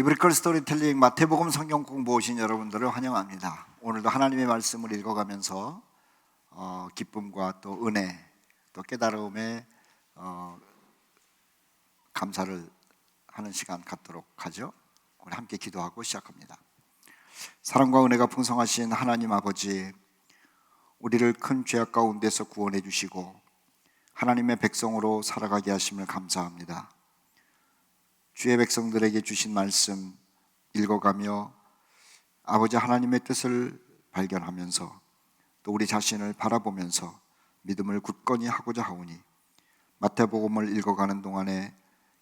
비브리컬 스토리텔링 마태복음 성경 공부 오신 여러분들을 환영합니다. 오늘도 하나님의 말씀을 읽어가면서 기쁨과 또 은혜, 또 깨달음에 감사를 하는 시간 갖도록 하죠. 우리 함께 기도하고 시작합니다. 사랑과 은혜가 풍성하신 하나님 아버지, 우리를 큰 죄악 가운데서 구원해 주시고 하나님의 백성으로 살아가게 하심을 감사합니다. 주의 백성들에게 주신 말씀 읽어가며 아버지 하나님의 뜻을 발견하면서 또 우리 자신을 바라보면서 믿음을 굳건히 하고자 하오니 마태복음을 읽어가는 동안에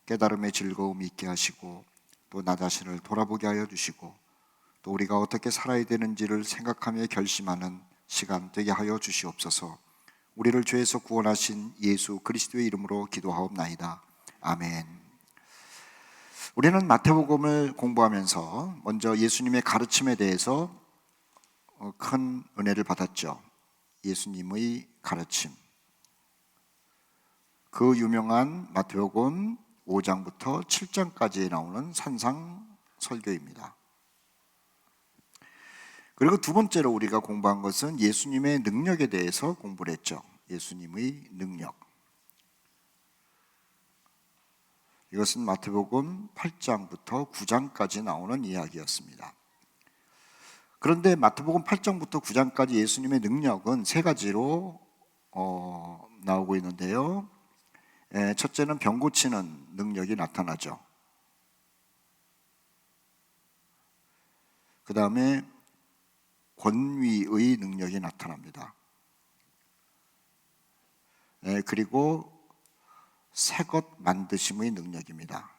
깨달음의 즐거움이 있게 하시고 또 나 자신을 돌아보게 하여 주시고 또 우리가 어떻게 살아야 되는지를 생각하며 결심하는 시간 되게 하여 주시옵소서. 우리를 죄에서 구원하신 예수 그리스도의 이름으로 기도하옵나이다. 아멘. 우리는 마태복음을 공부하면서 먼저 예수님의 가르침에 대해서 큰 은혜를 받았죠. 예수님의 가르침, 그 유명한 마태복음 5장부터 7장까지 나오는 산상 설교입니다. 그리고 두 번째로 우리가 공부한 것은 예수님의 능력에 대해서 공부를 했죠. 예수님의 능력. 이것은 마태복음 8장부터 9장까지 나오는 이야기였습니다. 그런데 마태복음 8장부터 9장까지 예수님의 능력은 세 가지로 나오고 있는데요. 첫째는 병 고치는 능력이 나타나죠. 그 다음에 권위의 능력이 나타납니다. 그리고 새것 만드심의 능력입니다.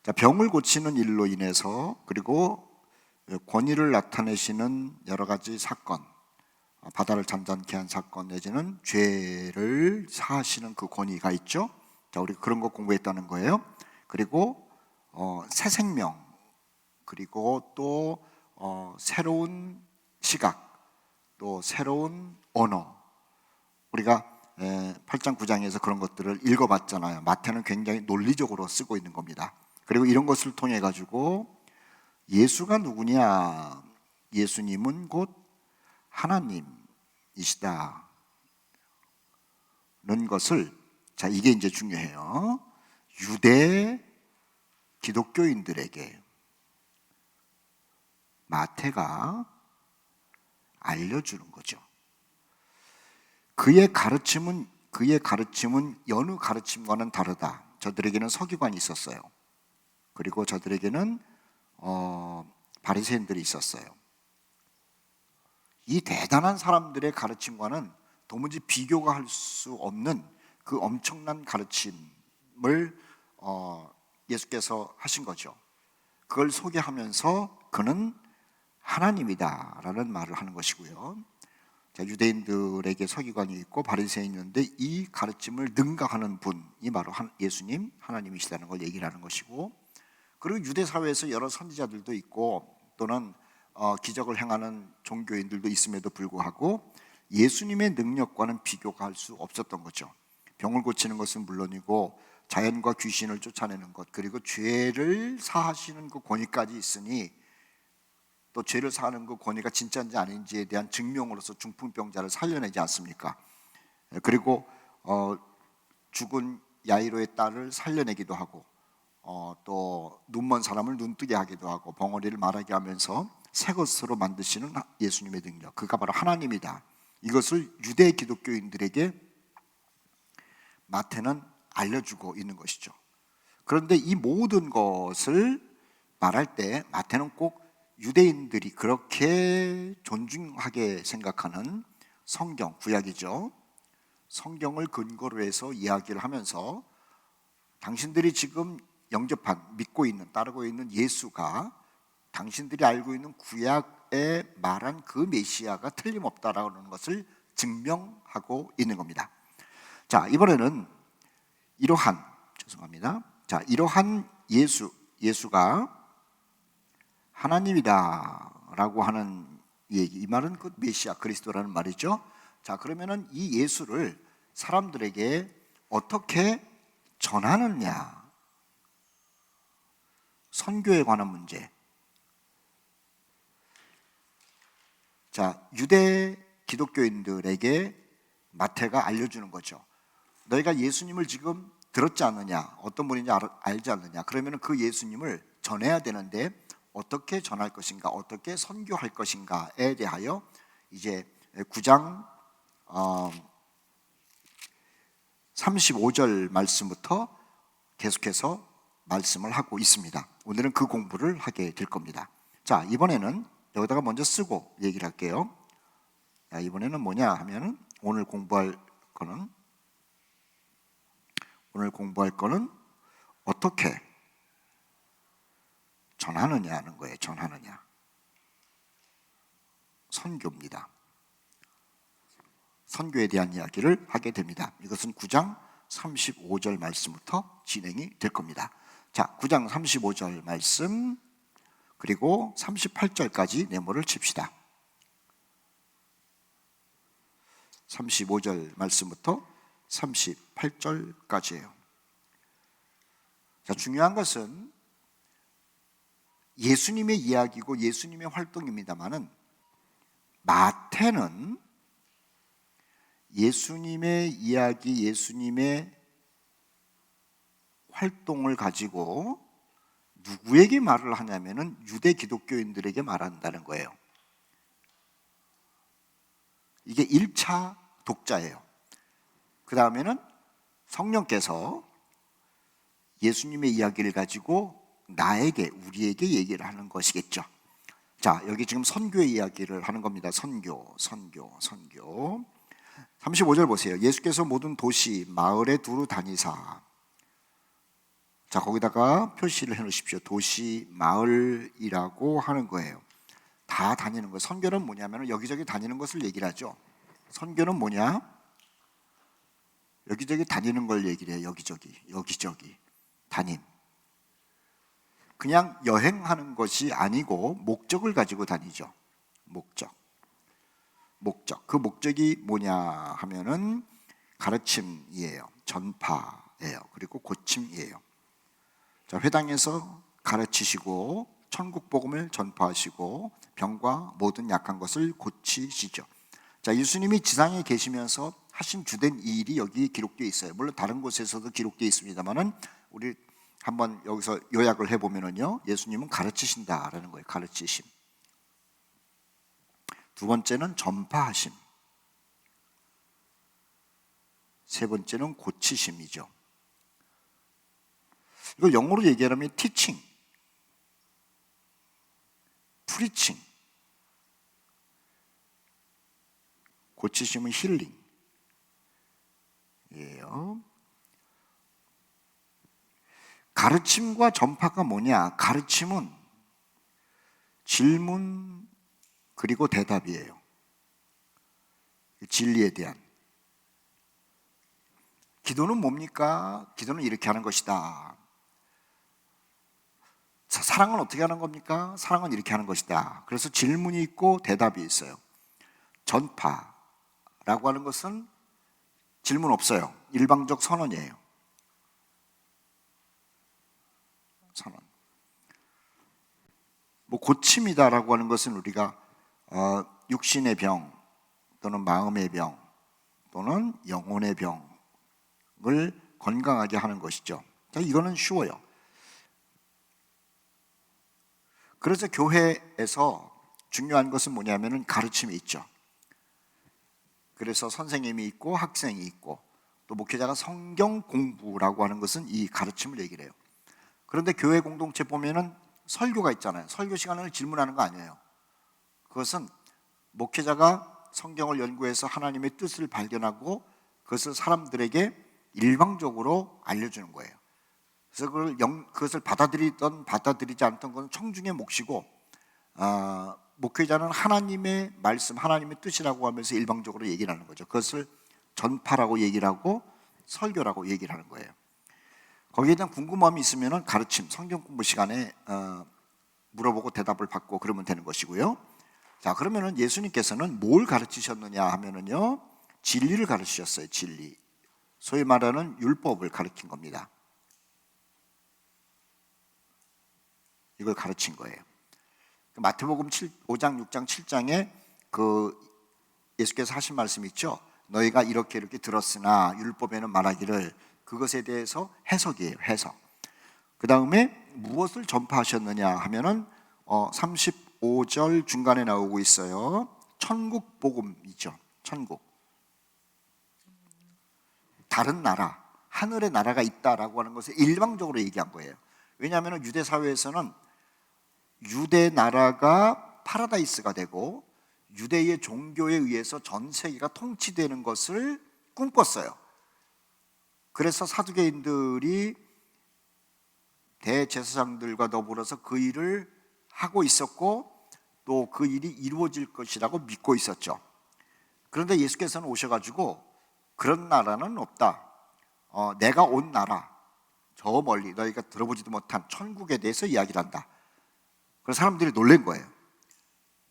자, 병을 고치는 일로 인해서 그리고 권위를 나타내시는 여러 가지 사건, 바다를 잠잠케 한 사건 내지는 죄를 사하시는 그 권위가 있죠. 자, 우리 그런 거 공부했다는 거예요. 그리고 새 생명, 그리고 또 새로운 시각, 또 새로운 언어. 우리가 8장 9장에서 그런 것들을 읽어봤잖아요. 마태는 굉장히 논리적으로 쓰고 있는 겁니다. 그리고 이런 것을 통해 가지고 예수가 누구냐, 예수님은 곧 하나님이시다는 것을, 자, 이게 이제 중요해요. 유대 기독교인들에게 마태가 알려주는 거죠. 그의 가르침은 여느 가르침과는 다르다. 저들에게는 서기관이 있었어요. 그리고 저들에게는 바리새인들이 있었어요. 이 대단한 사람들의 가르침과는 도무지 비교가 할 수 없는 그 엄청난 가르침을 예수께서 하신 거죠. 그걸 소개하면서 그는 하나님이다라는 말을 하는 것이고요. 자, 유대인들에게 서기관이 있고 바리새인이 있는데 이 가르침을 능가하는 분이 바로 예수님, 하나님이시다는 걸 얘기를 하는 것이고, 그리고 유대 사회에서 여러 선지자들도 있고 또는 기적을 행하는 종교인들도 있음에도 불구하고 예수님의 능력과는 비교가 할 수 없었던 거죠. 병을 고치는 것은 물론이고 자연과 귀신을 쫓아내는 것, 그리고 죄를 사하시는 그 권위까지 있으니 또 죄를 사하는 그 권위가 진짜인지 아닌지에 대한 증명으로서 중풍병자를 살려내지 않습니까? 그리고 죽은 야이로의 딸을 살려내기도 하고 또 눈먼 사람을 눈뜨게 하기도 하고 벙어리를 말하게 하면서 새 것으로 만드시는 예수님의 능력, 그가 바로 하나님이다. 이것을 유대 기독교인들에게 마태는 알려주고 있는 것이죠. 그런데 이 모든 것을 말할 때 마태는 꼭 유대인들이 그렇게 존중하게 생각하는 성경, 구약이죠. 성경을 근거로 해서 이야기를 하면서 당신들이 지금 영접한, 믿고 있는, 따르고 있는 예수가 당신들이 알고 있는 구약에 말한 그 메시아가 틀림없다라는 것을 증명하고 있는 겁니다. 자, 이번에는 이러한 예수가 하나님이다라고 하는 얘기, 이 말은 그 메시아 그리스도라는 말이죠. 자, 그러면은 이 예수를 사람들에게 어떻게 전하느냐? 선교에 관한 문제. 자, 유대 기독교인들에게 마태가 알려주는 거죠. 너희가 예수님을 지금 들었지 않느냐? 어떤 분인지 알지 않느냐? 그러면 그 예수님을 전해야 되는데 어떻게 전할 것인가? 어떻게 선교할 것인가에 대하여 이제 9장 35절 말씀부터 계속해서 말씀을 하고 있습니다. 오늘은 그 공부를 하게 될 겁니다. 자, 이번에는 여기다가 먼저 쓰고 얘기를 할게요. 자, 이번에는 뭐냐 하면은 오늘 공부할 거는 어떻게 전하느냐 하는 거예요. 전하느냐. 선교입니다. 선교에 대한 이야기를 하게 됩니다. 이것은 9장 35절 말씀부터 진행이 될 겁니다. 자, 9장 35절 말씀 그리고 38절까지 네모를 칩시다. 35절 말씀부터 38절까지예요. 자, 중요한 것은 예수님의 이야기고 예수님의 활동입니다만은 마태는 예수님의 이야기, 예수님의 활동을 가지고 누구에게 말을 하냐면은 유대 기독교인들에게 말한다는 거예요. 이게 1차 독자예요. 그 다음에는 성령께서 예수님의 이야기를 가지고 나에게, 우리에게 얘기를 하는 것이겠죠. 자, 여기 지금 선교의 이야기를 하는 겁니다. 선교. 35절 보세요. 예수께서 모든 도시, 마을에 두루 다니사. 자, 거기다가 표시를 해놓으십시오. 도시, 마을이라고 하는 거예요. 다 다니는 거예요. 선교는 뭐냐면 여기저기 다니는 것을 얘기를 하죠. 선교는 뭐냐? 여기저기 다니는 걸 얘기를 해요. 여기저기 다님. 그냥 여행하는 것이 아니고 목적을 가지고 다니죠. 목적. 그 목적이 뭐냐 하면은 가르침이에요. 전파예요. 그리고 고침이에요. 자, 회당에서 가르치시고 천국 복음을 전파하시고 병과 모든 약한 것을 고치시죠. 자, 예수님이 지상에 계시면서 하신 주된 일이 여기 기록되어 있어요. 물론 다른 곳에서도 기록되어 있습니다만은 우리 한번 여기서 요약을 해보면은요, 예수님은 가르치신다라는 거예요. 가르치심. 두 번째는 전파하심. 세 번째는 고치심이죠. 이걸 영어로 얘기하면 teaching, preaching. 고치심은 힐링이에요. 가르침과 전파가 뭐냐? 가르침은 질문 그리고 대답이에요. 진리에 대한. 기도는 뭡니까? 기도는 이렇게 하는 것이다. 사랑은 어떻게 하는 겁니까? 사랑은 이렇게 하는 것이다. 그래서 질문이 있고 대답이 있어요. 전파라고 하는 것은 질문 없어요. 일방적 선언이에요. 선언. 뭐 고침이다라고 하는 것은 우리가 육신의 병 또는 마음의 병 또는 영혼의 병을 건강하게 하는 것이죠. 자, 이거는 쉬워요. 그래서 교회에서 중요한 것은 뭐냐면은 가르침이 있죠. 그래서 선생님이 있고 학생이 있고 또 목회자가 성경 공부라고 하는 것은 이 가르침을 얘기를 해요. 그런데 교회 공동체 보면은 설교가 있잖아요. 설교 시간을 질문하는 거 아니에요. 그것은 목회자가 성경을 연구해서 하나님의 뜻을 발견하고 그것을 사람들에게 일방적으로 알려주는 거예요. 그래서 그것을 받아들이든 받아들이지 않던 것은 청중의 몫이고 목회자는 하나님의 말씀, 하나님의 뜻이라고 하면서 일방적으로 얘기를 하는 거죠. 그것을 전파라고 얘기를 하고 설교라고 얘기를 하는 거예요. 거기에 대한 궁금함이 있으면 가르침, 성경 공부 시간에 물어보고 대답을 받고 그러면 되는 것이고요. 자, 그러면은 예수님께서는 뭘 가르치셨느냐 하면은요, 진리를 가르치셨어요. 진리. 소위 말하는 율법을 가르친 겁니다. 이걸 가르친 거예요. 마태복음 5장, 6장, 7장에 그 예수께서 하신 말씀 있죠. 너희가 이렇게 들었으나 율법에는 말하기를, 그것에 대해서 해석이에요. 해석. 그 다음에 무엇을 전파하셨느냐 하면은 35절 중간에 나오고 있어요. 천국 복음이죠. 천국. 다른 나라, 하늘의 나라가 있다라고 하는 것을 일방적으로 얘기한 거예요. 왜냐하면 유대 사회에서는 유대 나라가 파라다이스가 되고 유대의 종교에 의해서 전 세계가 통치되는 것을 꿈꿨어요. 그래서 사두개인들이 대제사장들과 더불어서 그 일을 하고 있었고 또 그 일이 이루어질 것이라고 믿고 있었죠. 그런데 예수께서는 오셔가지고 그런 나라는 없다. 내가 온 나라, 저 멀리 너희가 들어보지도 못한 천국에 대해서 이야기를 한다. 그래서 사람들이 놀란 거예요.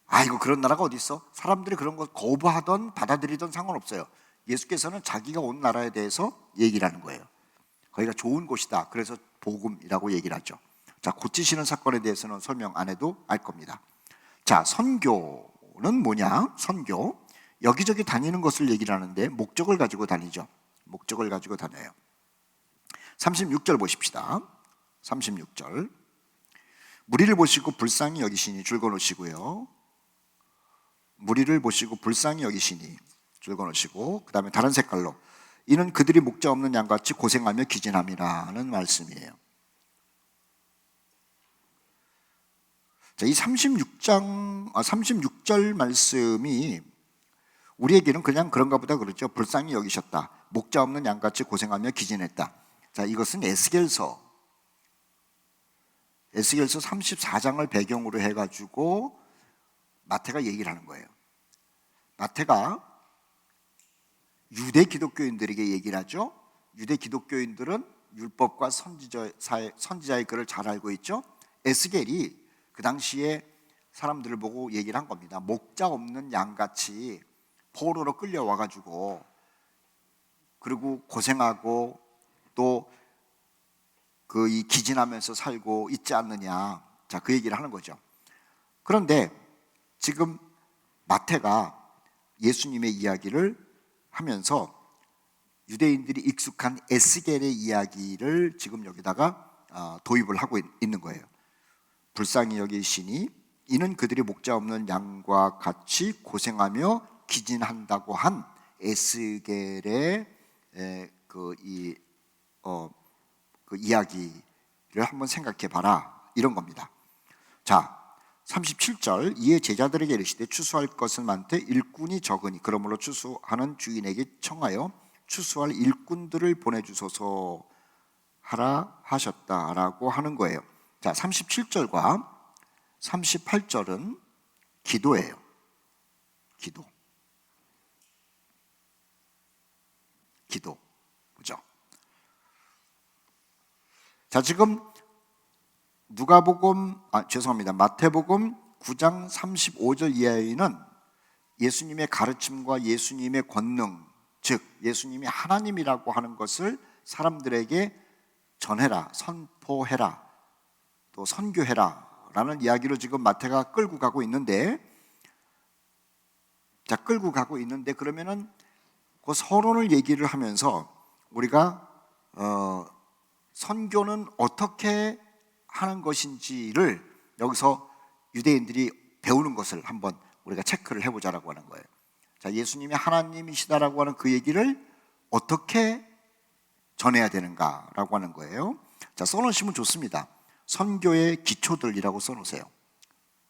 아이고, 그런 나라가 어디 있어? 사람들이 그런 거 거부하던 받아들이던 상관없어요. 예수께서는 자기가 온 나라에 대해서 얘기를 하는 거예요. 거기가 좋은 곳이다. 그래서 복음이라고 얘기를 하죠. 자, 고치시는 사건에 대해서는 설명 안 해도 알 겁니다. 자, 선교는 뭐냐? 선교, 여기저기 다니는 것을 얘기를 하는데 목적을 가지고 다니죠. 목적을 가지고 다녀요. 36절 보십시다. 36절. 무리를 보시고 불쌍히 여기시니 줄 거놓으시고요. 무리를 보시고 불쌍히 여기시니 줄 거놓으시고, 그 다음에 다른 색깔로 이는 그들이 목자 없는 양같이 고생하며 기진함이라는 말씀이에요. 자, 이 36절 말씀이 우리에게는 그냥 그런가 보다 그렇죠. 불쌍히 여기셨다. 목자 없는 양같이 고생하며 기진했다. 자, 이것은 에스겔서 34장을 배경으로 해가지고 마태가 얘기를 하는 거예요. 마태가 유대 기독교인들에게 얘기를 하죠. 유대 기독교인들은 율법과 선지자의 글을 잘 알고 있죠. 에스겔이 그 당시에 사람들을 보고 얘기를 한 겁니다. 목자 없는 양같이 포로로 끌려와가지고 그리고 고생하고 또 그 이 기진하면서 살고 있지 않느냐. 자, 그 얘기를 하는 거죠. 그런데 지금 마태가 예수님의 이야기를 하면서 유대인들이 익숙한 에스겔의 이야기를 지금 여기다가 도입을 하고 있는 거예요. 불쌍히 여기시니 이는 그들이 목자 없는 양과 같이 고생하며 기진한다고 한 에스겔의 그 이야기를 한번 생각해 봐라, 이런 겁니다. 자, 37절. 이에 제자들에게 이르시되 추수할 것은 많되 일꾼이 적으니 그러므로 추수하는 주인에게 청하여 추수할 일꾼들을 보내주소서 하라 하셨다라고 하는 거예요. 자, 37절과 38절은 기도예요. 기도. 그죠? 자, 지금 마태복음 9장 35절 이하에는 예수님의 가르침과 예수님의 권능, 즉 예수님이 하나님이라고 하는 것을 사람들에게 전해라, 선포해라, 또 선교해라 라는 이야기로 지금 마태가 끌고 가고 있는데, 그러면은 그 서론을 얘기를 하면서 우리가 선교는 어떻게 하는 것인지를 여기서 유대인들이 배우는 것을 한번 우리가 체크를 해보자라고 하는 거예요. 자, 예수님이 하나님이시다라고 하는 그 얘기를 어떻게 전해야 되는가라고 하는 거예요. 자, 써놓으시면 좋습니다. 선교의 기초들이라고 써놓으세요.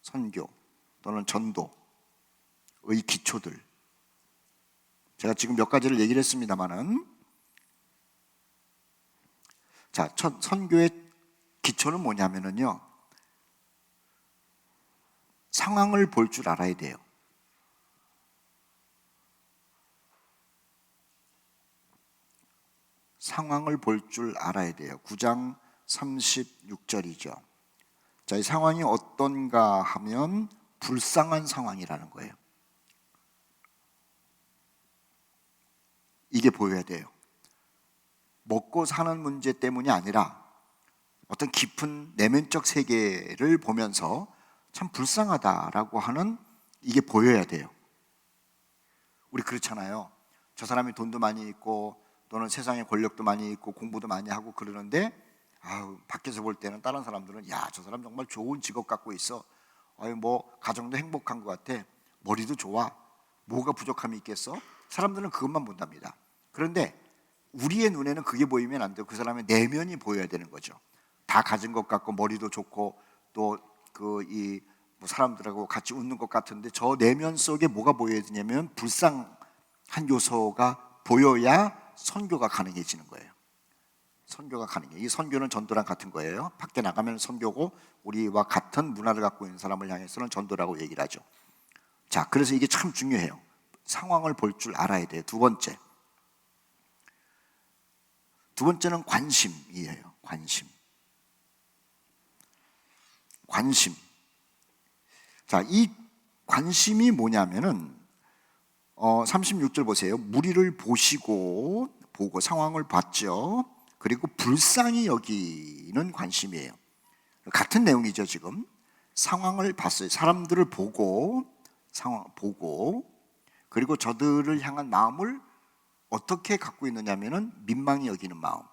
선교 또는 전도의 기초들. 제가 지금 몇 가지를 얘기를 했습니다만은, 자, 선교의 기초는 뭐냐면은요, 상황을 볼 줄 알아야 돼요. 상황을 볼 줄 알아야 돼요. 9장 36절이죠. 자, 이 상황이 어떤가 하면 불쌍한 상황이라는 거예요. 이게 보여야 돼요. 먹고 사는 문제 때문이 아니라 어떤 깊은 내면적 세계를 보면서 참 불쌍하다라고 하는 이게 보여야 돼요. 우리 그렇잖아요. 저 사람이 돈도 많이 있고 또는 세상에 권력도 많이 있고 공부도 많이 하고 그러는데 밖에서 볼 때는 다른 사람들은 야, 저 사람 정말 좋은 직업 갖고 있어. 뭐 가정도 행복한 것 같아. 머리도 좋아. 뭐가 부족함이 있겠어? 사람들은 그것만 본답니다. 그런데 우리의 눈에는 그게 보이면 안 돼요. 그 사람의 내면이 보여야 되는 거죠. 다 가진 것 같고 머리도 좋고 또 뭐 사람들하고 같이 웃는 것 같은데 저 내면 속에 뭐가 보여야 되냐면 불쌍한 요소가 보여야 선교가 가능해지는 거예요. 선교가 가능해요. 이 선교는 전도랑 같은 거예요. 밖에 나가면 선교고 우리와 같은 문화를 갖고 있는 사람을 향해서는 전도라고 얘기를 하죠. 자, 그래서 이게 참 중요해요. 상황을 볼 줄 알아야 돼요. 두 번째는 관심이에요. 관심. 자, 이 관심이 뭐냐면은 36절 보세요. 무리를 보고 상황을 봤죠. 그리고 불쌍히 여기는 관심이에요. 같은 내용이죠. 지금 상황을 봤어요. 사람들을 보고 그리고 저들을 향한 마음을 어떻게 갖고 있느냐면은 민망히 여기는 마음.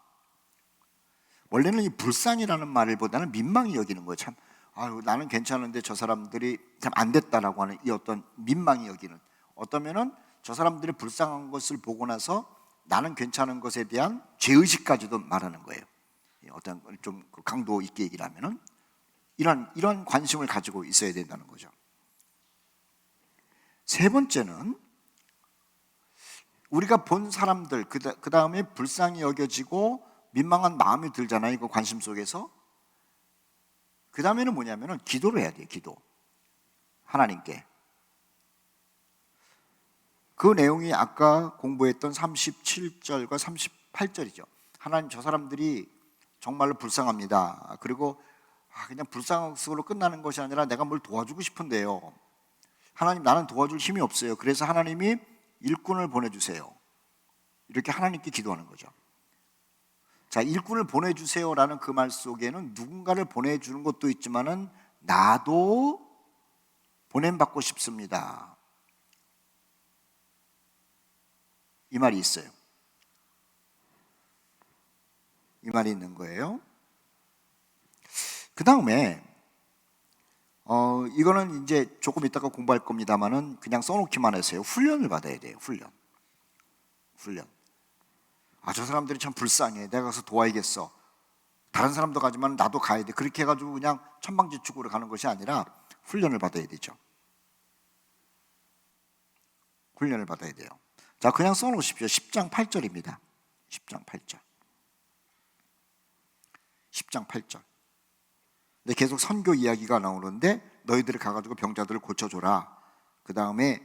원래는 이 불쌍이라는 말보다는 민망히 여기는 거예요. 참 나는 괜찮은데 저 사람들이 참 안 됐다라고 하는 이 어떤 민망히 여기는, 어떠면은 저 사람들이 불쌍한 것을 보고 나서 나는 괜찮은 것에 대한 죄의식까지도 말하는 거예요. 어떤 좀 강도 있게 얘기를 하면은 이런 관심을 가지고 있어야 된다는 거죠. 세 번째는 우리가 본 사람들 그 다음에 불쌍히 여겨지고 민망한 마음이 들잖아요. 그 관심 속에서. 그 다음에는 뭐냐면은 기도를 해야 돼요. 기도. 하나님께. 그 내용이 아까 공부했던 37절과 38절이죠. 하나님, 저 사람들이 정말로 불쌍합니다. 그리고 그냥 불쌍으로 끝나는 것이 아니라 내가 뭘 도와주고 싶은데요. 하나님, 나는 도와줄 힘이 없어요. 그래서 하나님이 일꾼을 보내주세요. 이렇게 하나님께 기도하는 거죠. 자, 일꾼을 보내주세요라는 그 말 속에는 누군가를 보내주는 것도 있지만은 나도 보냄받고 싶습니다. 이 말이 있어요. 이 말이 있는 거예요. 그 다음에 이거는 이제 조금 이따가 공부할 겁니다만은 그냥 써놓기만 해서요. 훈련을 받아야 돼요. 훈련. 저 사람들이 참 불쌍해. 내가 가서 도와야겠어. 다른 사람도 가지만 나도 가야 돼. 그렇게 해가지고 그냥 천방지축으로 가는 것이 아니라 훈련을 받아야 되죠. 훈련을 받아야 돼요. 자, 그냥 써놓으십시오. 10장 8절입니다. 10장 8절. 근데 계속 선교 이야기가 나오는데 너희들이 가가지고 병자들을 고쳐줘라. 그 다음에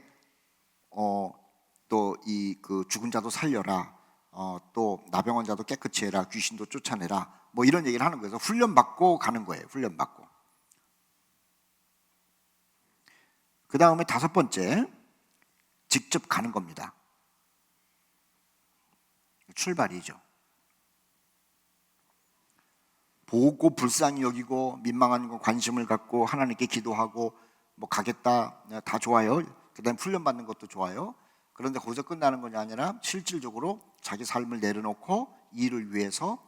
또 그 죽은 자도 살려라. 또 나병원 자도 깨끗이 해라. 귀신도 쫓아내라. 뭐 이런 얘기를 하는 거예요. 훈련받고 가는 거예요. 훈련받고. 그 다음에 다섯 번째, 직접 가는 겁니다. 출발이죠. 보고 불쌍히 여기고 민망한 거 관심을 갖고 하나님께 기도하고 뭐 가겠다, 다 좋아요. 그 다음에 훈련받는 것도 좋아요. 그런데 거기서 끝나는 것이 아니라 실질적으로 자기 삶을 내려놓고 이 일을 위해서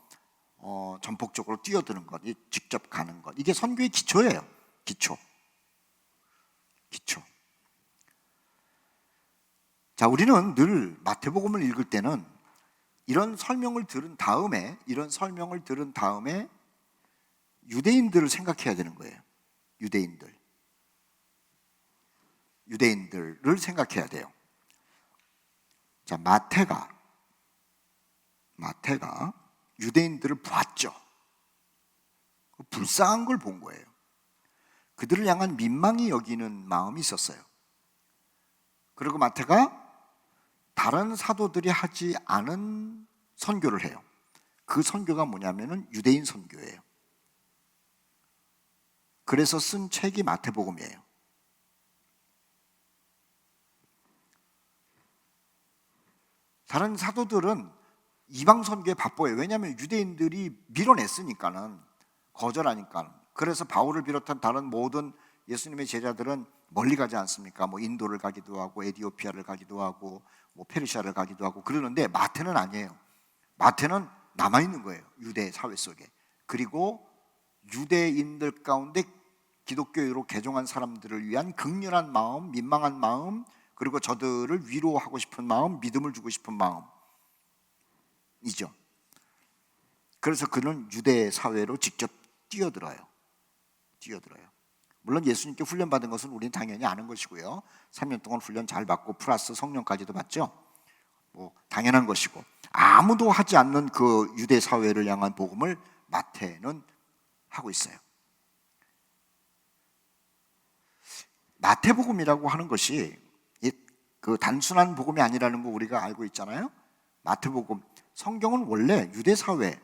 전폭적으로 뛰어드는 것, 직접 가는 것. 이게 선교의 기초예요. 기초. 자, 우리는 늘 마태복음을 읽을 때는 이런 설명을 들은 다음에 유대인들을 생각해야 되는 거예요. 유대인들을 생각해야 돼요. 자, 마태가 유대인들을 보았죠. 불쌍한 걸 본 거예요. 그들을 향한 민망히 여기는 마음이 있었어요. 그리고 마태가 다른 사도들이 하지 않은 선교를 해요. 그 선교가 뭐냐면은 유대인 선교예요. 그래서 쓴 책이 마태복음이에요. 다른 사도들은 이방 선교에 바빠요. 왜냐하면 유대인들이 밀어냈으니까는 거절하니까. 그래서 바울을 비롯한 다른 모든 예수님의 제자들은 멀리 가지 않습니까? 뭐 인도를 가기도 하고 에티오피아를 가기도 하고 뭐 페르시아를 가기도 하고 그러는데 마태는 아니에요. 마태는 남아 있는 거예요. 유대 사회 속에. 그리고 유대인들 가운데 기독교로 개종한 사람들을 위한 극렬한 마음, 민망한 마음, 그리고 저들을 위로하고 싶은 마음, 믿음을 주고 싶은 마음이죠. 그래서 그는 유대 사회로 직접 뛰어들어요. 물론 예수님께 훈련받은 것은 우리는 당연히 아는 것이고요. 3년 동안 훈련 잘 받고 플러스 성령까지도 받죠. 뭐 당연한 것이고, 아무도 하지 않는 그 유대 사회를 향한 복음을 마태는 하고 있어요. 마태복음이라고 하는 것이 그 단순한 복음이 아니라는 거 우리가 알고 있잖아요. 마태복음, 성경은 원래 유대 사회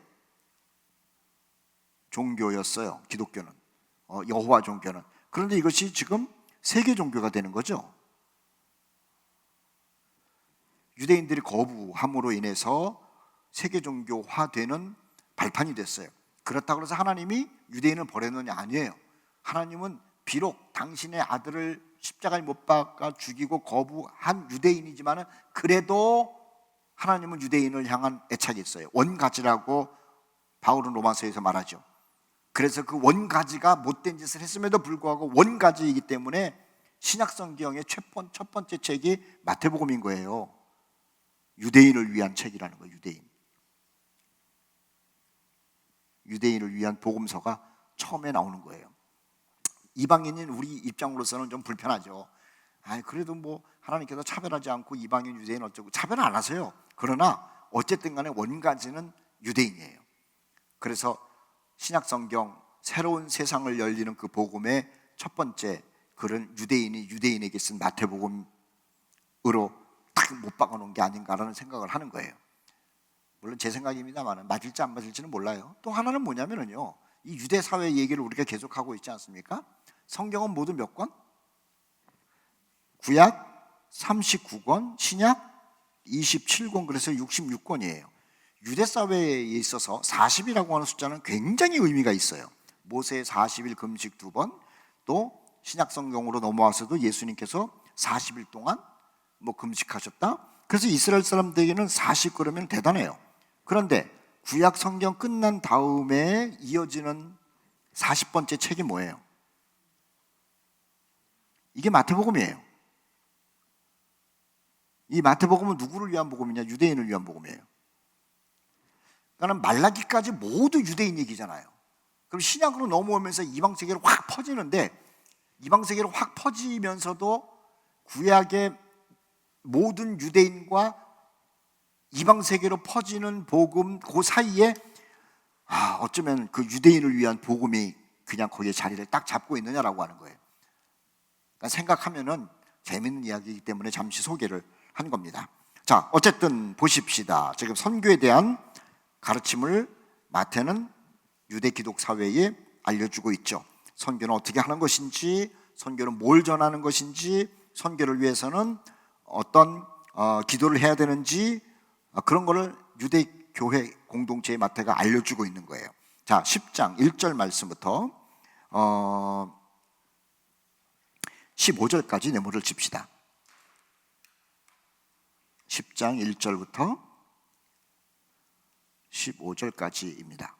종교였어요. 기독교는, 여호와 종교는. 그런데 이것이 지금 세계 종교가 되는 거죠. 유대인들이 거부함으로 인해서 세계 종교화되는 발판이 됐어요. 그렇다고 해서 하나님이 유대인을 버렸느냐? 아니에요. 하나님은 비록 당신의 아들을 십자가에 못 박아 죽이고 거부한 유대인이지만 그래도 하나님은 유대인을 향한 애착이 있어요. 원가지라고 바울은 로마서에서 말하죠. 그래서 그 원가지가 못된 짓을 했음에도 불구하고 원가지이기 때문에 신약성경의 첫 번째 책이 마태복음인 거예요. 유대인을 위한 책이라는 거예요. 유대인을 위한 복음서가 처음에 나오는 거예요. 이방인인 우리 입장으로서는 좀 불편하죠. 그래도 뭐 하나님께서 차별하지 않고 이방인, 유대인 어쩌고 차별 안 하세요. 그러나 어쨌든 간에 원가지는 유대인이에요. 그래서 신약성경 새로운 세상을 열리는 그 복음의 첫 번째 글은 유대인이 유대인에게 쓴 마태복음으로 딱 못 박아놓은 게 아닌가라는 생각을 하는 거예요. 물론 제 생각입니다만 맞을지 안 맞을지는 몰라요. 또 하나는 뭐냐면요, 이 유대 사회 얘기를 우리가 계속하고 있지 않습니까? 성경은 모두 몇 권? 구약 39권, 신약 27권, 그래서 66권이에요. 유대 사회에 있어서 40이라고 하는 숫자는 굉장히 의미가 있어요. 모세의 40일 금식 2번, 또 신약 성경으로 넘어와서도 예수님께서 40일 동안 뭐 금식하셨다. 그래서 이스라엘 사람들에게는 40 그러면 대단해요. 그런데 구약 성경 끝난 다음에 이어지는 40번째 책이 뭐예요? 이게 마태복음이에요. 이 마태복음은 누구를 위한 복음이냐? 유대인을 위한 복음이에요. 그러니까 말라기까지 모두 유대인 얘기잖아요. 그럼 신약으로 넘어오면서 이방 세계로 확 퍼지는데, 이방 세계로 확 퍼지면서도 구약의 모든 유대인과 이방 세계로 퍼지는 복음 그 사이에 어쩌면 그 유대인을 위한 복음이 그냥 거기에 자리를 딱 잡고 있느냐라고 하는 거예요. 그러니까 생각하면은 재밌는 이야기이기 때문에 잠시 소개를 한 겁니다. 자, 어쨌든 보십시다. 지금 선교에 대한 가르침을 마태는 유대 기독 사회에 알려주고 있죠. 선교는 어떻게 하는 것인지, 선교는 뭘 전하는 것인지, 선교를 위해서는 어떤 기도를 해야 되는지, 그런 거를 유대 교회 공동체의 마태가 알려주고 있는 거예요. 자, 10장 1절 말씀부터 15절까지 네모를 칩시다. 10장 1절부터 15절까지입니다.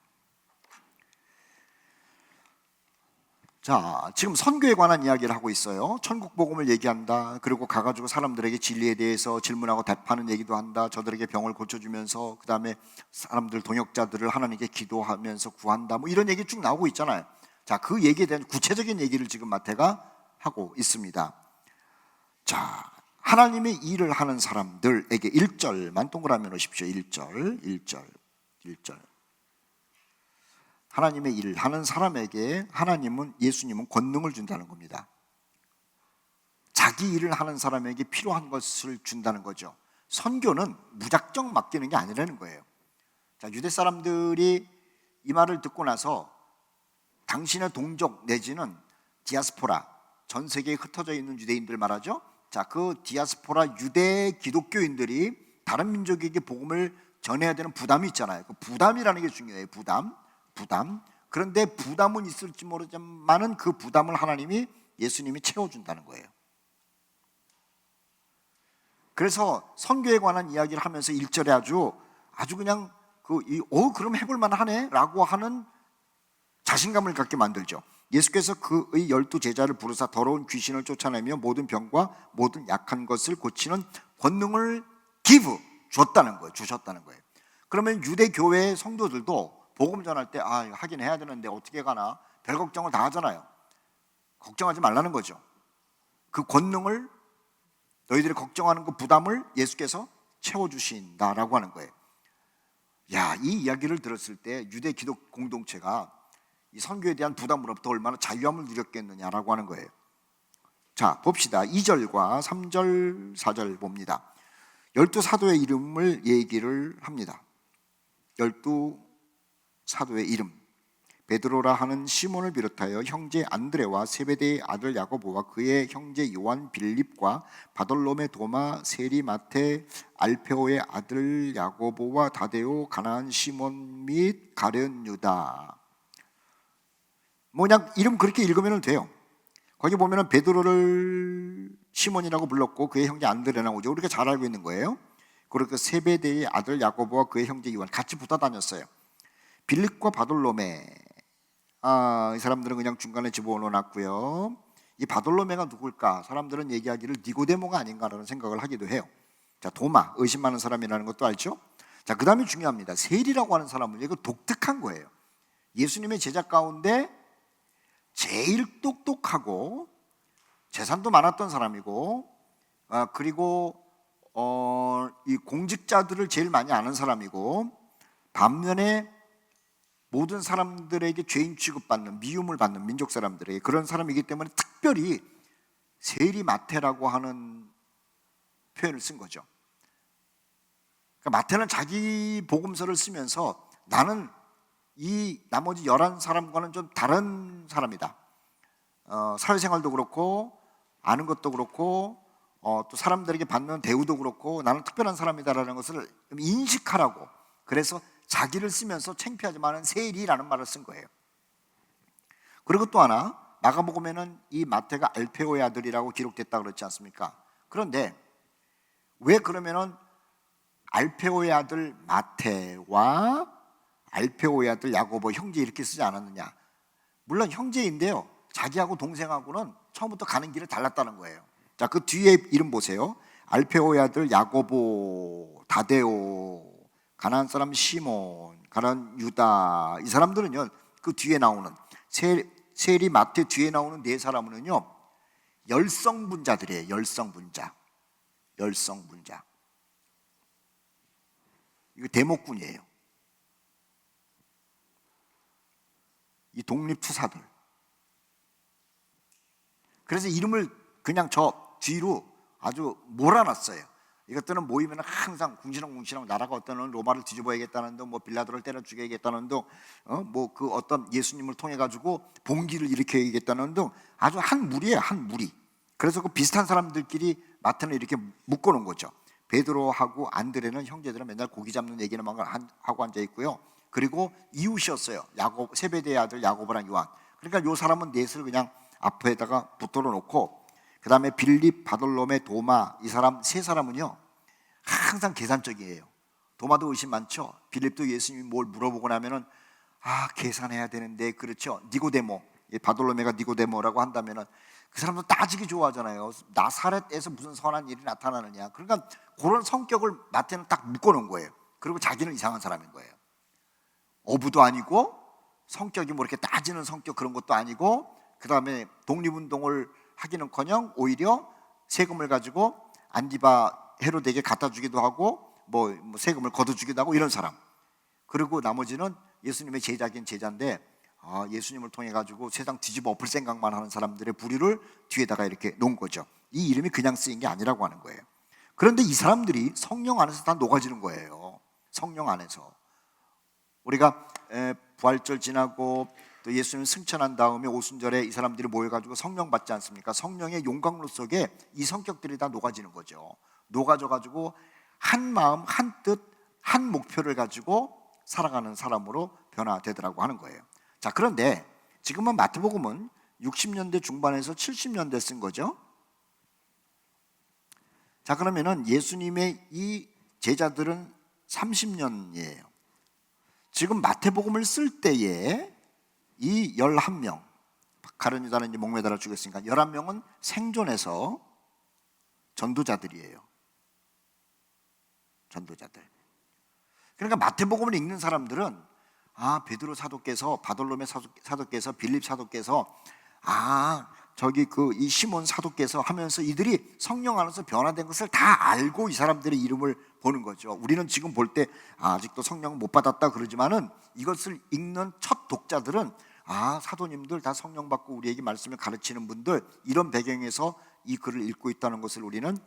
자, 지금 선교에 관한 이야기를 하고 있어요. 천국 복음을 얘기한다. 그리고 가가지고 사람들에게 진리에 대해서 질문하고 답하는 얘기도 한다. 저들에게 병을 고쳐주면서, 그 다음에 사람들, 동역자들을 하나님께 기도하면서 구한다. 뭐 이런 얘기 쭉 나오고 있잖아요. 자, 그 얘기에 대한 구체적인 얘기를 지금 마태가 하고 있습니다. 자, 하나님의 일을 하는 사람들에게 1절만 동그라미 놓으십시오. 1절. 하나님의 일을 하는 사람에게 예수님은 권능을 준다는 겁니다. 자기 일을 하는 사람에게 필요한 것을 준다는 거죠. 선교는 무작정 맡기는 게 아니라는 거예요. 자, 유대 사람들이 이 말을 듣고 나서 당신의 동족 내지는 디아스포라, 전 세계에 흩어져 있는 유대인들 말하죠. 자, 그 디아스포라 유대 기독교인들이 다른 민족에게 복음을 전해야 되는 부담이 있잖아요. 그 부담이라는 게 중요해요. 부담. 그런데 부담은 있을지 모르지만은 그 부담을 하나님이 예수님이 채워준다는 거예요. 그래서 선교에 관한 이야기를 하면서 1절에 아주 그냥 그럼 해볼 만하네 라고 하는 자신감을 갖게 만들죠. 예수께서 그의 12 제자를 부르사 더러운 귀신을 쫓아내며 모든 병과 모든 약한 것을 고치는 권능을 주셨다는 거예요. 그러면 유대 교회의 성도들도 복음 전할 때 하긴 해야 되는데 어떻게 가나 별 걱정을 다 하잖아요. 걱정하지 말라는 거죠. 그 권능을, 너희들이 걱정하는 그 부담을 예수께서 채워주신다라고 하는 거예요. 이 이야기를 들었을 때 유대 기독 공동체가 이 선교에 대한 부담으로부터 얼마나 자유함을 누렸겠느냐라고 하는 거예요. 자, 봅시다. 2절과 3절, 4절 봅니다. 12 사도의 이름을 얘기를 합니다. 12 사도의 이름. 베드로라 하는 시몬을 비롯하여 형제 안드레와 세베대의 아들 야고보와 그의 형제 요한 빌립과 바돌로메 도마 세리 마테 알페오의 아들 야고보와 다데오 가나안 시몬 및 가룟 유다. 그냥 이름 그렇게 읽으면 돼요. 거기 보면은 베드로를 시몬이라고 불렀고 그의 형제 안드레라고 오죠. 우리가 잘 알고 있는 거예요. 그리고 그 세베대의 아들 야고보와 그의 형제 요한 같이 붙어 다녔어요. 빌립과 바돌로메, 이 사람들은 그냥 중간에 집어넣어 놨고요. 이 바돌로메가 누굴까? 사람들은 얘기하기를 니고데모가 아닌가라는 생각을 하기도 해요. 자, 도마, 의심 많은 사람이라는 것도 알죠? 자, 그 다음에 중요합니다. 세리라고 하는 사람은 이거 독특한 거예요. 예수님의 제자 가운데 제일 똑똑하고 재산도 많았던 사람이고, 그리고 이 공직자들을 제일 많이 아는 사람이고, 반면에 모든 사람들에게 죄인 취급받는, 미움을 받는 민족 사람들에게 그런 사람이기 때문에 특별히 세리마테라고 하는 표현을 쓴 거죠. 그러니까 마테는 자기 복음서를 쓰면서 나는 이 나머지 11사람과는 좀 다른 사람이다. 사회생활도 그렇고 아는 것도 그렇고 또 사람들에게 받는 대우도 그렇고 나는 특별한 사람이다라는 것을 인식하라고, 그래서 자기를 쓰면서 창피하지만은 세리라는 말을 쓴 거예요. 그리고 또 하나, 마가복음에는 이 마태가 알페오의 아들이라고 기록됐다 그렇지 않습니까? 그런데 왜 그러면은 알페오의 아들 마태와 알페오의 아들 야고보 형제 이렇게 쓰지 않았느냐? 물론 형제인데요, 자기하고 동생하고는 처음부터 가는 길을 달랐다는 거예요. 자, 그 뒤에 이름 보세요. 알페오의 아들 야고보, 다데오, 가나안 사람 시몬, 가나안 유다, 이 사람들은요 그 뒤에 나오는 세리 마태 뒤에 나오는 네 사람은요 열성분자들이에요. 열성분자. 이거 대목군이에요. 이 독립투사들. 그래서 이름을 그냥 저 뒤로 아주 몰아놨어요. 이것들은 모이면 항상 궁시렁궁시렁 나라가 어떤 로마를 뒤집어야겠다는 둥, 뭐 빌라도를 때려 죽여야겠다는 둥, 뭐 그 어떤 예수님을 통해 가지고 봉기를 일으켜야겠다는 둥, 아주 한 무리예요, 한 무리. 그래서 그 비슷한 사람들끼리 마태는 이렇게 묶어놓은 거죠. 베드로하고 안드레는 형제들은 맨날 고기 잡는 얘기는 하고 앉아 있고요. 그리고 이웃이었어요. 세베대의 아들 야고보랑 요한. 그러니까 요 사람은 넷을 그냥 앞에다가 붙들어 놓고, 그 다음에 빌립, 바돌로메, 도마, 이 사람 세 사람은요 항상 계산적이에요. 도마도 의심 많죠. 빌립도 예수님이 뭘 물어보고 나면은 계산해야 되는데, 그렇죠. 니고데모, 바돌로메가 니고데모라고 한다면은 그 사람도 따지기 좋아하잖아요. 나사렛에서 무슨 선한 일이 나타나느냐. 그러니까 그런 성격을 마태는 딱 묶어놓은 거예요. 그리고 자기는 이상한 사람인 거예요. 어부도 아니고 성격이 뭐 이렇게 따지는 성격 그런 것도 아니고, 그 다음에 독립운동을 하기는커녕 오히려 세금을 가지고 안디바 헤로데에게 갖다 주기도 하고 뭐 세금을 걷어주기도 하고 이런 사람. 그리고 나머지는 예수님의 제자긴 제자인데 예수님을 통해 가지고 세상 뒤집어 엎을 생각만 하는 사람들의 부류를 뒤에다가 이렇게 놓은 거죠. 이 이름이 그냥 쓰인 게 아니라고 하는 거예요. 그런데 이 사람들이 성령 안에서 다 녹아지는 거예요. 성령 안에서. 우리가 부활절 지나고 또 예수님 승천한 다음에 오순절에 이 사람들이 모여가지고 성령 받지 않습니까? 성령의 용광로 속에 이 성격들이 다 녹아지는 거죠. 녹아져가지고 한 마음, 한 뜻, 한 목표를 가지고 살아가는 사람으로 변화되더라고 하는 거예요. 자, 그런데 지금은 마태복음은 60년대 중반에서 70년대 쓴 거죠. 자, 그러면은 예수님의 이 제자들은 30년이에요. 지금 마태복음을 쓸 때에 이 11명, 가룟 유다는 이제 목매달아 죽였으니까 11명은 생존해서 전도자들이에요. 전도자들. 그러니까 마태복음을 읽는 사람들은 베드로 사도께서, 바돌로메 사도께서, 빌립 사도께서, 저기 이 시몬 사도께서 하면서 이들이 성령 안에서 변화된 것을 다 알고 이 사람들의 이름을 보는 거죠. 우리는 지금 볼 때 아직도 성령을 못 받았다 그러지만은 이것을 읽는 첫 독자들은 사도님들 다 성령 받고 우리에게 말씀을 가르치는 분들, 이런 배경에서 이 글을 읽고 있다는 것을 우리는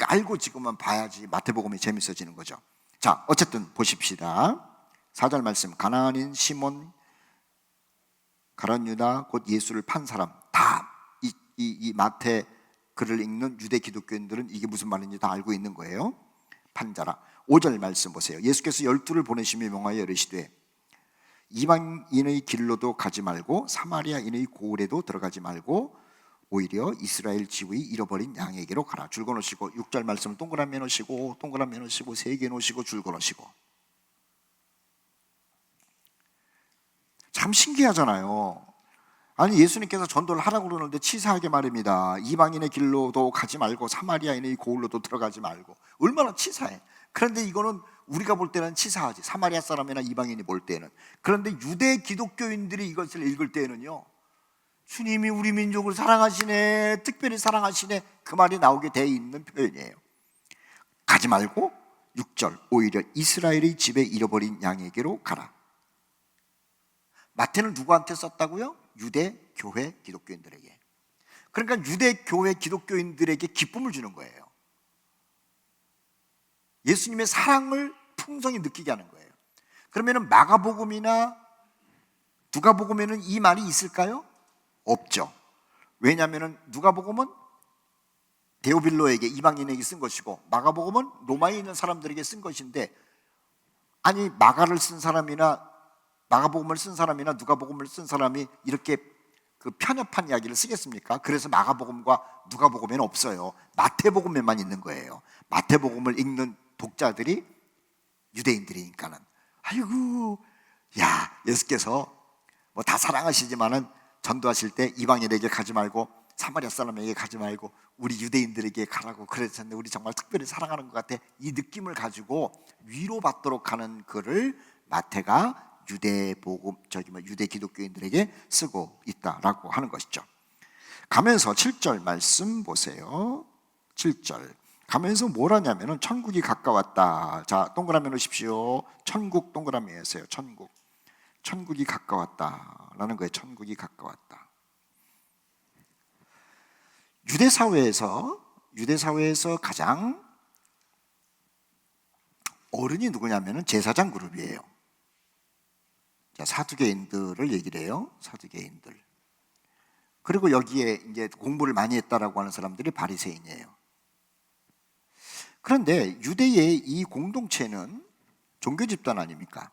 알고 지금은 봐야지 마태복음이 재밌어지는 거죠. 자, 어쨌든 보십시다. 4절 말씀, 가나안인 시몬, 가룟 유다, 곧 예수를 판 사람, 다 이 마태 글을 읽는 유대 기독교인들은 이게 무슨 말인지 다 알고 있는 거예요. 판자라. 5절 말씀 보세요. 예수께서 12를 보내시며 명하여 이르시되 이방인의 길로도 가지 말고 사마리아인의 고을에도 들어가지 말고 오히려 이스라엘 지부의 잃어버린 양에게로 가라. 줄 거놓으시고 6절 말씀을 동그라미 놓으시고 동그라미 놓으시고 3개 놓으시고 줄 거놓으시고. 참 신기하잖아요. 아니, 예수님께서 전도를 하라고 그러는데 치사하게 말입니다. 이방인의 길로도 가지 말고 사마리아인의 고을로도 들어가지 말고. 얼마나 치사해. 그런데 이거는 우리가 볼 때는 치사하지, 사마리아 사람이나 이방인이 볼 때는. 그런데 유대 기독교인들이 이것을 읽을 때는요, 주님이 우리 민족을 사랑하시네, 특별히 사랑하시네, 그 말이 나오게 돼 있는 표현이에요. 가지 말고 6절, 오히려 이스라엘의 집에 잃어버린 양에게로 가라. 마태는 누구한테 썼다고요? 유대 교회 기독교인들에게. 그러니까 유대 교회 기독교인들에게 기쁨을 주는 거예요. 예수님의 사랑을 풍성히 느끼게 하는 거예요. 그러면 마가복음이나 누가복음에는 이 말이 있을까요? 없죠. 왜냐하면 누가복음은 데오빌로에게, 이방인에게 쓴 것이고, 마가복음은 로마에 있는 사람들에게 쓴 것인데, 아니, 마가를 쓴 사람이나 마가복음을 쓴 사람이나 누가복음을 쓴 사람이 이렇게 편협한 이야기를 쓰겠습니까? 그래서 마가복음과 누가복음에는 없어요. 마태복음에만 있는 거예요. 마태복음을 읽는 독자들이 유대인들이니까는. 아이고, 예수께서 뭐 다 사랑하시지만은 전도하실 때 이방인에게 가지 말고 사마리아 사람에게 가지 말고 우리 유대인들에게 가라고 그랬었는데 우리 정말 특별히 사랑하는 것 같아. 이 느낌을 가지고 위로받도록 하는 글을 마태가 유대 기독교인들에게 쓰고 있다라고 하는 것이죠. 가면서 7절 말씀 보세요. 7절 가면서 뭘 하냐면은 천국이 가까웠다. 자, 동그라미 놓으십시오. 천국 동그라미 하세요. 천국이 가까웠다라는 거예요. 천국이 가까웠다. 유대 사회에서 가장 어른이 누구냐면은 제사장 그룹이에요. 자, 사두개인들을 얘기를 해요. 사두개인들. 그리고 여기에 이제 공부를 많이 했다라고 하는 사람들이 바리새인이에요. 그런데 유대의 이 공동체는 종교 집단 아닙니까?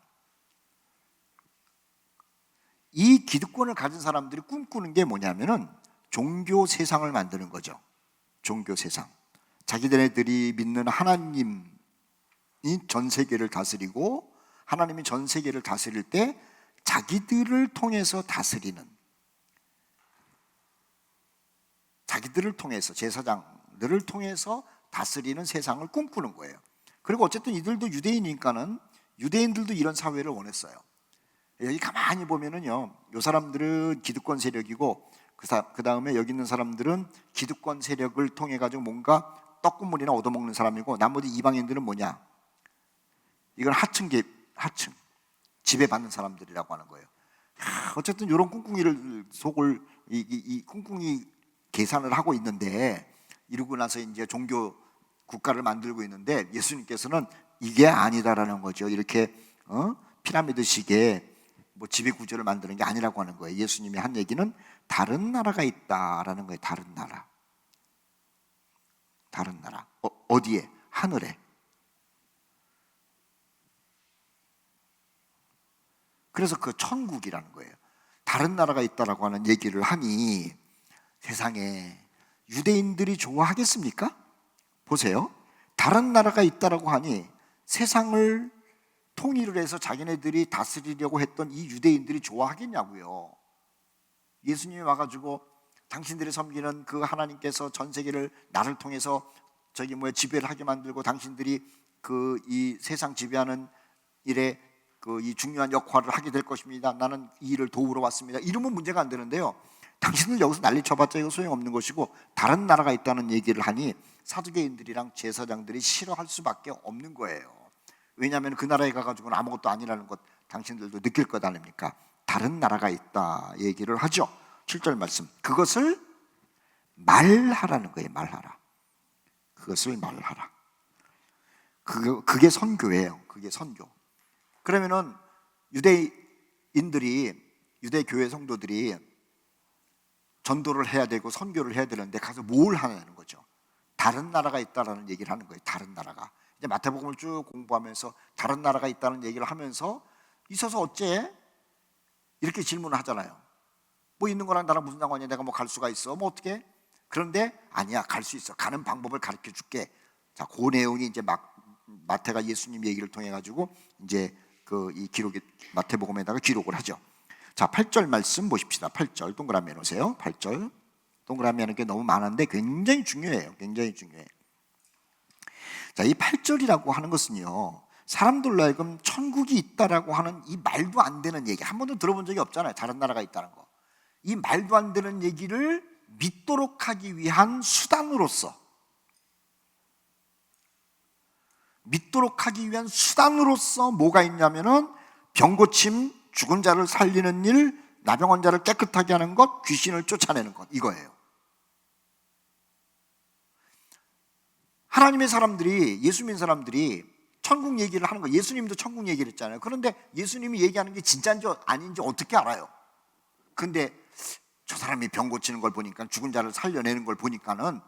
이 기득권을 가진 사람들이 꿈꾸는 게 뭐냐면은 종교 세상을 만드는 거죠. 종교 세상. 자기들이 믿는 하나님이 전 세계를 다스리고, 하나님이 전 세계를 다스릴 때 자기들을 통해서 다스리는, 자기들을 통해서, 제사장들을 통해서 다스리는 세상을 꿈꾸는 거예요. 그리고 어쨌든 이들도 유대인이니까는 유대인들도 이런 사회를 원했어요. 여기 가만히 보면은요, 이 사람들은 기득권 세력이고 그 다음에 여기 있는 사람들은 기득권 세력을 통해 가지고 뭔가 떡국물이나 얻어먹는 사람이고, 나머지 이방인들은 뭐냐? 이건 하층 지배받는 사람들이라고 하는 거예요. 어쨌든 이런 꿍꿍이를 이 꿍꿍이 계산을 하고 있는데, 이러고 나서 이제 종교 국가를 만들고 있는데 예수님께서는 이게 아니다라는 거죠. 이렇게 피라미드식의 뭐 지배 구조를 만드는 게 아니라고 하는 거예요. 예수님이 한 얘기는 다른 나라가 있다라는 거예요. 다른 나라. 어디에? 하늘에. 그래서 그 천국이라는 거예요. 다른 나라가 있다라고 하는 얘기를 하니 세상에 유대인들이 좋아하겠습니까? 보세요. 다른 나라가 있다라고 하니 세상을 통일을 해서 자기네들이 다스리려고 했던 이 유대인들이 좋아하겠냐고요. 예수님이 와가지고 당신들이 섬기는 그 하나님께서 전 세계를 나를 통해서 지배를 하게 만들고 당신들이 그 이 세상 지배하는 일에 그 이 중요한 역할을 하게 될 것입니다. 나는 이 일을 도우러 왔습니다. 이러면 문제가 안 되는데요. 당신들 여기서 난리 쳐봤자 이거 소용없는 것이고 다른 나라가 있다는 얘기를 하니 사두개인들이랑 제사장들이 싫어할 수밖에 없는 거예요. 왜냐하면 그 나라에 가가지고는 아무것도 아니라는 것 당신들도 느낄 것 아닙니까? 다른 나라가 있다 얘기를 하죠. 7절 말씀, 그것을 말하라는 거예요. 말하라. 그것을 말하라. 그게 선교예요. 그게 선교. 그러면은 유대인들이, 유대 교회 성도들이 전도를 해야 되고 선교를 해야 되는데 가서 뭘 하냐는 거죠. 다른 나라가 있다라는 얘기를 하는 거예요. 다른 나라가. 이제 마태복음을 쭉 공부하면서 다른 나라가 있다는 얘기를 하면서 있어서 어째? 이렇게 질문을 하잖아요. 뭐 있는 거랑 나랑 무슨 상관이야? 내가 뭐 갈 수가 있어? 뭐 어떻게? 그런데 아니야, 갈 수 있어. 가는 방법을 가르쳐 줄게. 자, 그 내용이 이제 마태가 예수님 얘기를 통해 가지고 이제 그 이 기록이 마태복음에다가 기록을 하죠. 자, 8절 말씀 보십시다. 8절 동그라미 해놓으세요. 8절 동그라미 하는 게 너무 많은데 굉장히 중요해요. 굉장히 중요해요. 자, 이 8절이라고 하는 것은요, 사람들로 하여금 천국이 있다라고 하는 이 말도 안 되는 얘기, 한 번도 들어본 적이 없잖아요. 다른 나라가 있다는 거. 이 말도 안 되는 얘기를 믿도록 하기 위한 수단으로서, 믿도록 하기 위한 수단으로서 뭐가 있냐면은 병고침, 죽은 자를 살리는 일, 나병 환자를 깨끗하게 하는 것, 귀신을 쫓아내는 것, 이거예요. 하나님의 사람들이, 예수 믿는 사람들이 천국 얘기를 하는 거예요. 예수님도 천국 얘기를 했잖아요. 그런데 예수님이 얘기하는 게 진짜인지 아닌지 어떻게 알아요? 근데 저 사람이 병 고치는 걸 보니까, 죽은 자를 살려내는 걸 보니까는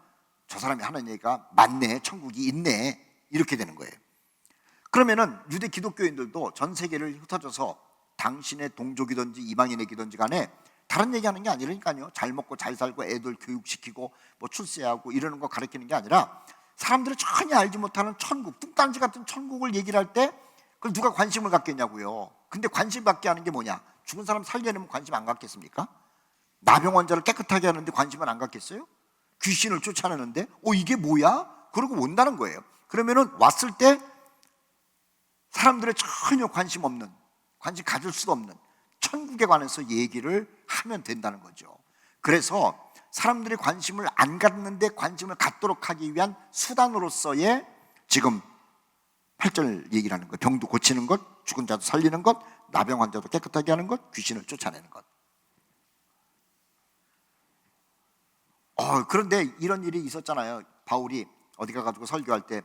저 사람이 하는 얘기가 맞네, 천국이 있네, 이렇게 되는 거예요. 그러면은 유대 기독교인들도 전 세계를 흩어져서 당신의 동족이든지 이방인이든지 간에 다른 얘기하는 게 아니라니까요. 잘 먹고 잘 살고 애들 교육시키고 뭐 출세하고 이러는 거 가르치는 게 아니라 사람들이 전혀 알지 못하는 천국, 뚱딴지 같은 천국을 얘기를 할 때 그걸 누가 관심을 갖겠냐고요. 근데 관심 갖게 하는 게 뭐냐? 죽은 사람 살려내면 관심 안 갖겠습니까? 나병 환자를 깨끗하게 하는데 관심을 안 갖겠어요? 귀신을 쫓아내는데 이게 뭐야? 그러고 온다는 거예요. 그러면은 왔을 때 사람들의 전혀 관심 없는, 관심 가질 수도 없는 천국에 관해서 얘기를 하면 된다는 거죠. 그래서 사람들이 관심을 안 갖는데 관심을 갖도록 하기 위한 수단으로서의 지금 8절 얘기를 하는 거예요. 병도 고치는 것, 죽은 자도 살리는 것, 나병 환자도 깨끗하게 하는 것, 귀신을 쫓아내는 것. 그런데 이런 일이 있었잖아요. 바울이 어디 가가지고 설교할 때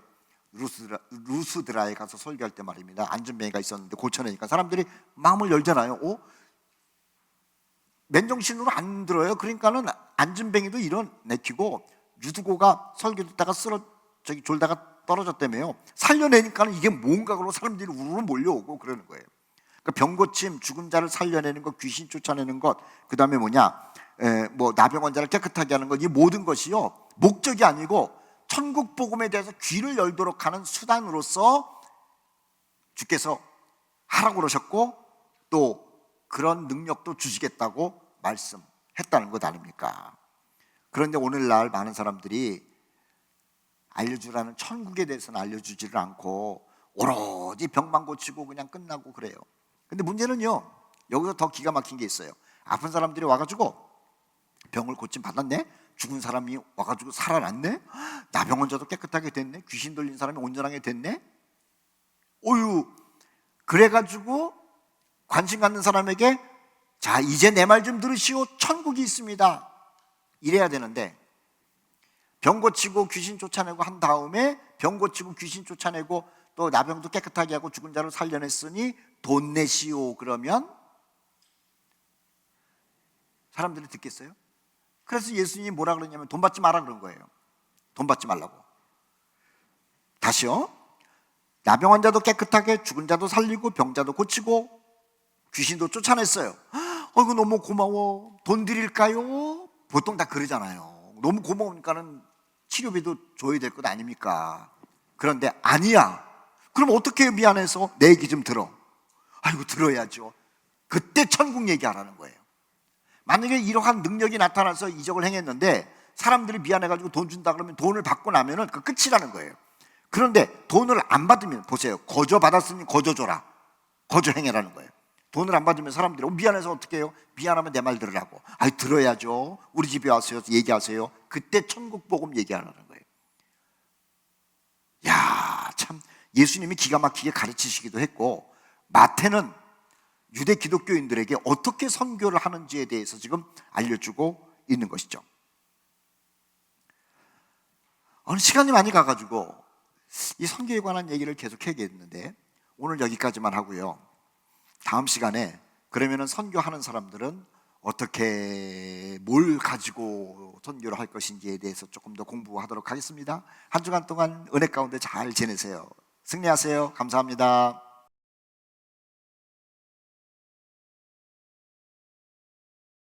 루스드라에 가서 설교할 때 말입니다. 안전뱅이가 있었는데 고쳐내니까 사람들이 마음을 열잖아요. 맨정신으로 안 들어요. 그러니까는 안전뱅이도 이런 내키고 유두고가 설교 듣다가 졸다가 떨어졌다며요. 살려내니까는 이게 뭔가 그러고 사람들이 우르르 몰려오고 그러는 거예요. 그러니까 병고침, 죽은 자를 살려내는 것, 귀신 쫓아내는 것, 그 다음에 나병 환자를 깨끗하게 하는 것, 이 모든 것이요 목적이 아니고 천국 복음에 대해서 귀를 열도록 하는 수단으로서 주께서 하라고 그러셨고 또 그런 능력도 주시겠다고 말씀했다는 것 아닙니까? 그런데 오늘날 많은 사람들이 알려주라는 천국에 대해서는 알려주지를 않고 오로지 병만 고치고 그냥 끝나고 그래요. 근데 문제는요, 여기서 더 기가 막힌 게 있어요. 아픈 사람들이 와가지고 병을 고침 받았네? 죽은 사람이 와가지고 살아났네? 나병 환자도 깨끗하게 됐네? 귀신 들린 사람이 온전하게 됐네? 그래가지고 관심 갖는 사람에게 자, 이제 내 말 좀 들으시오. 천국이 있습니다. 이래야 되는데 병 고치고 귀신 쫓아내고 한 다음에 병 고치고 귀신 쫓아내고 또 나병도 깨끗하게 하고 죽은 자를 살려냈으니 돈 내시오. 그러면 사람들이 듣겠어요? 그래서 예수님이 뭐라 그러냐면 돈 받지 마라 그런 거예요. 돈 받지 말라고. 다시요. 나병 환자도 깨끗하게, 죽은 자도 살리고 병자도 고치고 귀신도 쫓아냈어요. 이거 너무 고마워. 돈 드릴까요? 보통 다 그러잖아요. 너무 고마우니까는 치료비도 줘야 될 것 아닙니까? 그런데 아니야. 그럼 어떻게 해요? 미안해서 내 얘기 좀 들어. 아이고 들어야죠. 그때 천국 얘기하라는 거예요. 만약에 이러한 능력이 나타나서 이적을 행했는데 사람들이 미안해가지고 돈 준다 그러면 돈을 받고 나면은 그 끝이라는 거예요. 그런데 돈을 안 받으면, 보세요, 거저 받았으니 거저 줘라, 거저 행해라는 거예요. 돈을 안 받으면 사람들이 미안해서 어떻게 해요? 미안하면 내 말 들으라고. 아이 들어야죠. 우리 집에 와서 얘기하세요. 그때 천국 복음 얘기하라는 거예요. 야, 참 예수님이 기가 막히게 가르치시기도 했고, 마태는 유대 기독교인들에게 어떻게 선교를 하는지에 대해서 지금 알려주고 있는 것이죠. 어느 시간이 많이 가가지고 이 선교에 관한 얘기를 계속 해야겠는데 오늘 여기까지만 하고요. 다음 시간에 그러면은 선교하는 사람들은 어떻게 뭘 가지고 선교를 할 것인지에 대해서 조금 더 공부하도록 하겠습니다. 한 주간 동안 은혜 가운데 잘 지내세요. 승리하세요. 감사합니다.